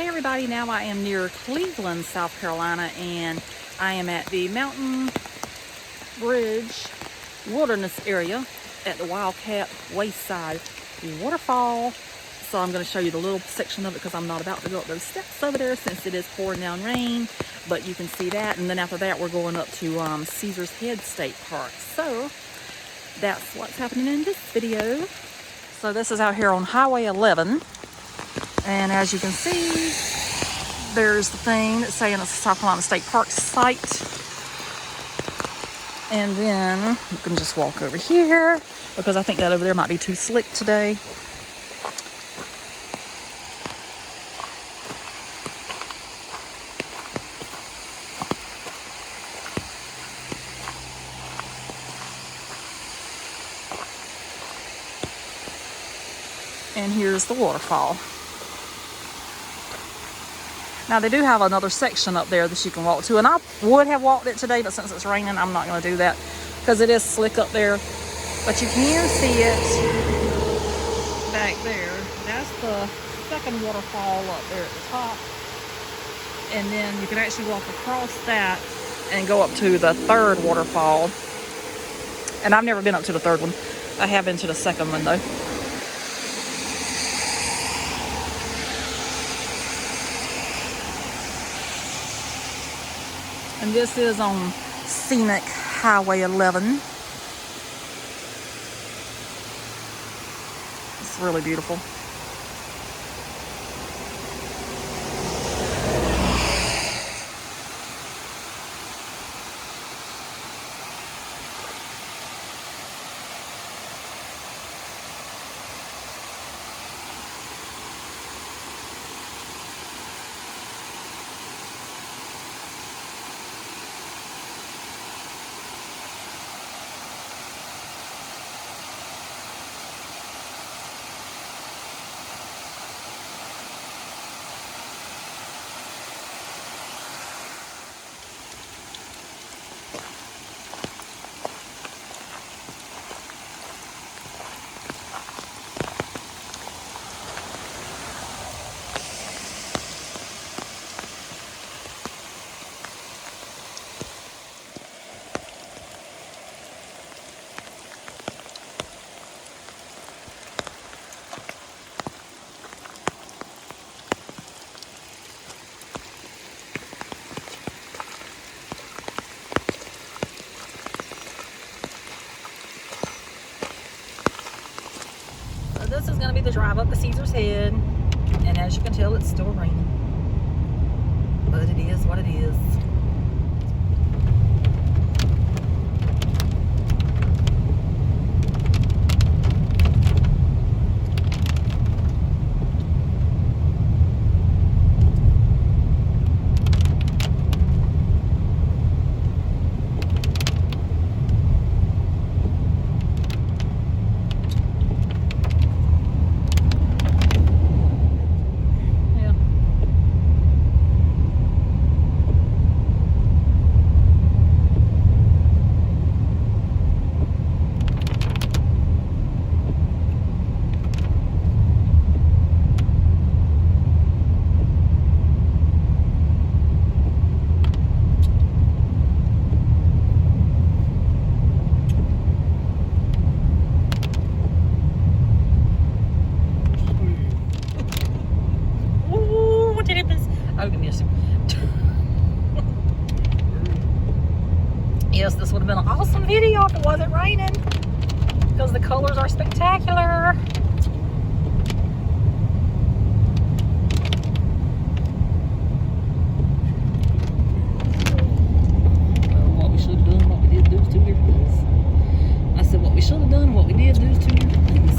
Hey everybody, now I am near Cleveland, South Carolina, and I am at the Mountain Bridge Wilderness area at the Wildcat Wayside Waterfall. So I'm going to show you the little section of it because I'm not about to go up those steps over there since it is pouring down rain, but you can see that. And then after that we're going up to Caesar's Head State Park. So that's what's happening in this video. So this is out here on Highway 11. And as you can see, there's the thing that's saying it's a South Carolina State Park site. And then you can just walk over here because I think that over there might be too slick today. And here's the waterfall. Now they do have another section up there that you can walk to, and I would have walked it today, but since it's raining, I'm not going to do that because it is slick up there. But you can see it back there. That's the second waterfall up there at the top. And then you can actually walk across that and go up to the third waterfall. And I've never been up to the third one. I have been to the second one though. And this is on Scenic Highway 11. It's really beautiful. This is going to be the drive up to Caesar's Head, and as you can tell, it's still raining, but it is what it is. Oh, give me a second. Yes, this would have been an awesome video if it wasn't raining because the colors are spectacular. What we should have done, what we did do is 2 different things. I said what we should have done, what we did do is 2 different things.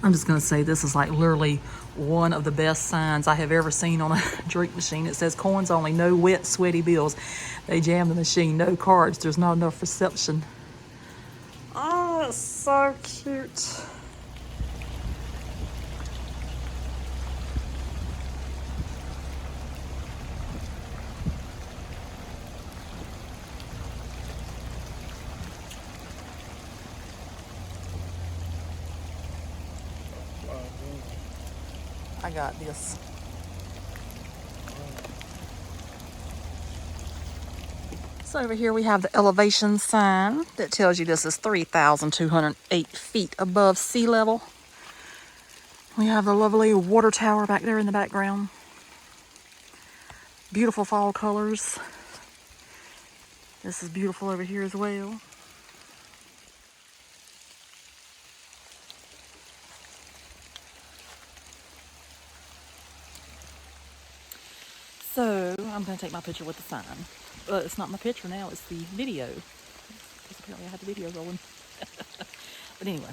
I'm just gonna say this is like literally one of the best signs I have ever seen on a drink machine. It says coins only, no wet, sweaty bills. They jam the machine, no cards, there's not enough reception. Oh, it's so cute. I got this. So over here we have the elevation sign that tells you this is 3,208 feet above sea level. We have the lovely water tower back there in the background. Beautiful fall colors. This is beautiful over here as well. So I'm going to take my picture with the sign. It's not my picture now, it's the video. Because apparently I had the video rolling. But anyway,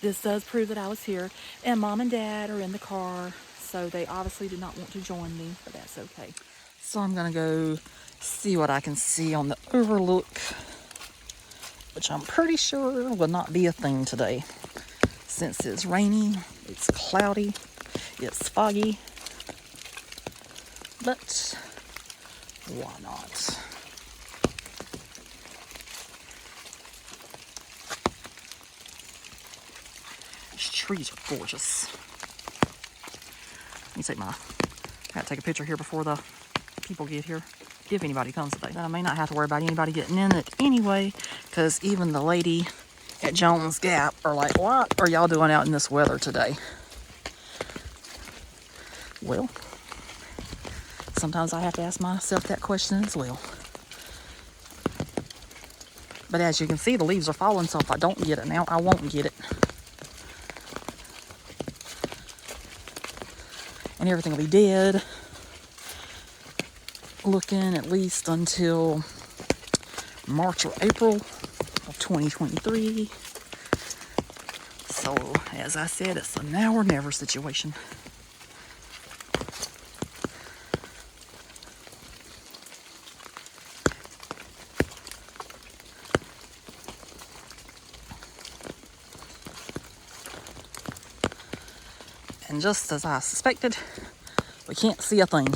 this does prove that I was here. And Mom and Dad are in the car, so they obviously did not want to join me, but that's okay. So I'm going to go see what I can see on the overlook, which I'm pretty sure will not be a thing today. Since it's rainy, it's cloudy, it's foggy. But why not? These trees are gorgeous. Let me take I gotta take a picture here before the people get here. If anybody comes today. Then I may not have to worry about anybody getting in it anyway, because even the lady at Jones Gap are like, what are y'all doing out in this weather today? Well, sometimes I have to ask myself that question as well. But as you can see, the leaves are falling, so if I don't get it now, I won't get it. And everything will be dead, looking at least until March or April of 2023. So, as I said, it's a now or never situation. And just as I suspected, we can't see a thing.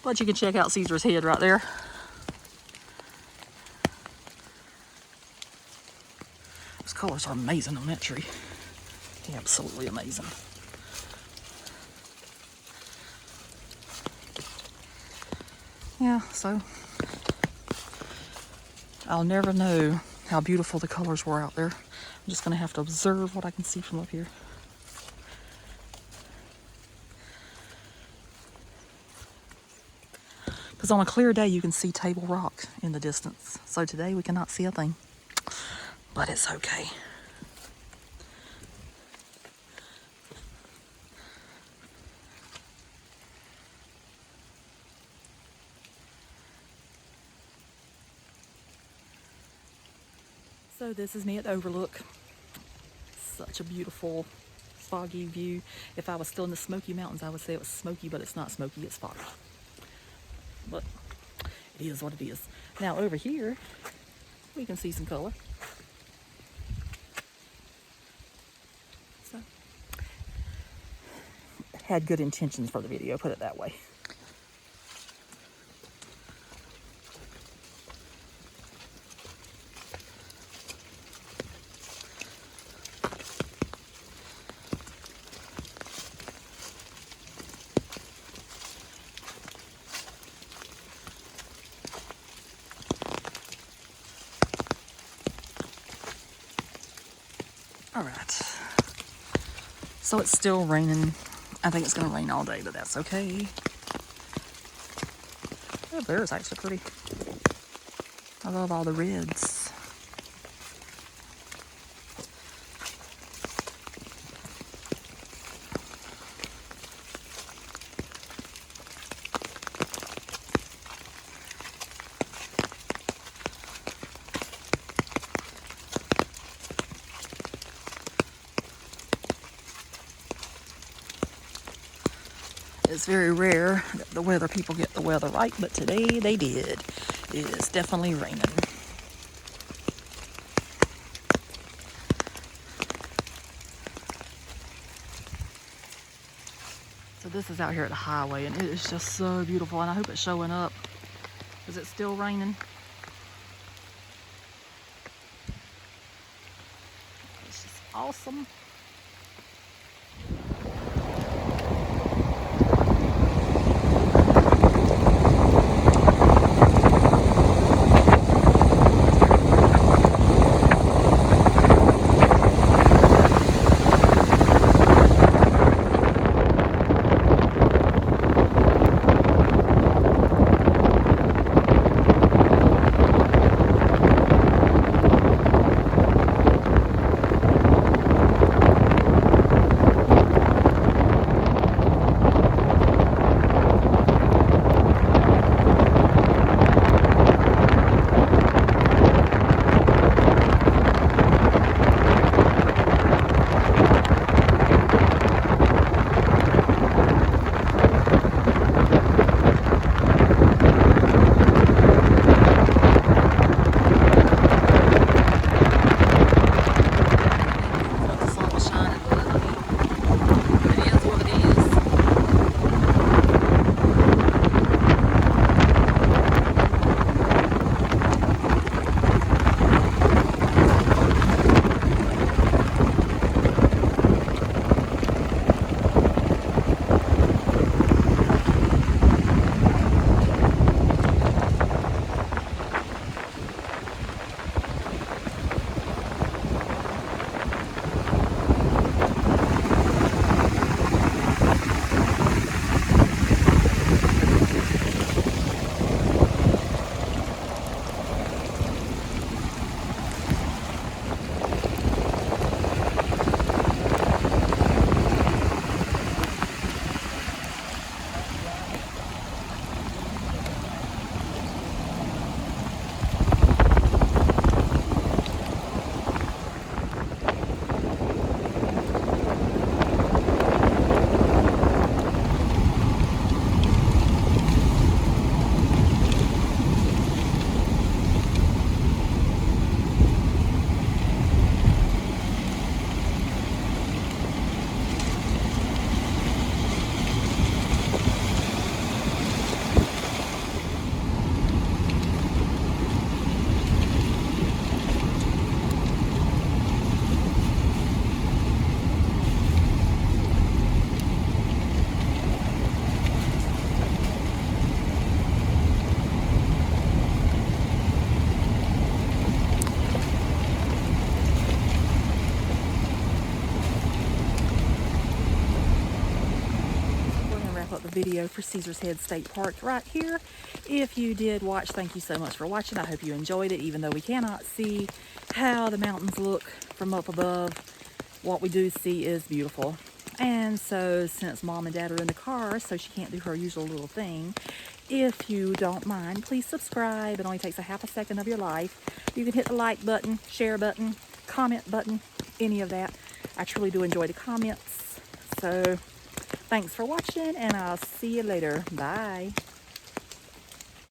But you can check out Caesar's head right there. Those colors are amazing on that tree. Absolutely amazing. Yeah, so I'll never know how beautiful the colors were out there. I'm just going to have to observe what I can see from up here. Because on a clear day, you can see Table Rock in the distance. So today, we cannot see a thing. But it's okay. So this is me at the overlook. Such a beautiful, foggy view. If I was still in the Smoky Mountains, I would say it was smoky, but it's not smoky, it's foggy. But it is what it is. Now over here, we can see some color. So, had good intentions for the video, put it that way. All right, so it's still raining. I think it's gonna rain all day, but that's okay. Oh, there's actually pretty. I love all the reds. It's very rare that the weather people get the weather right, but today they did. It is definitely raining. So this is out here at the highway, and it is just so beautiful, and I hope it's showing up. Is it still raining? It's just awesome. Up the video for Caesar's Head State Park right here. If you did watch, thank you so much for watching. I hope you enjoyed it, even though we cannot see how the mountains look from up above. What we do see is beautiful. And so since mom and dad are in the car, so she can't do her usual little thing, if you don't mind, please subscribe. It only takes a half a second of your life. You can hit the like button, share button, comment button, any of that. I truly do enjoy the comments. So thanks for watching, and I'll see you later. Bye.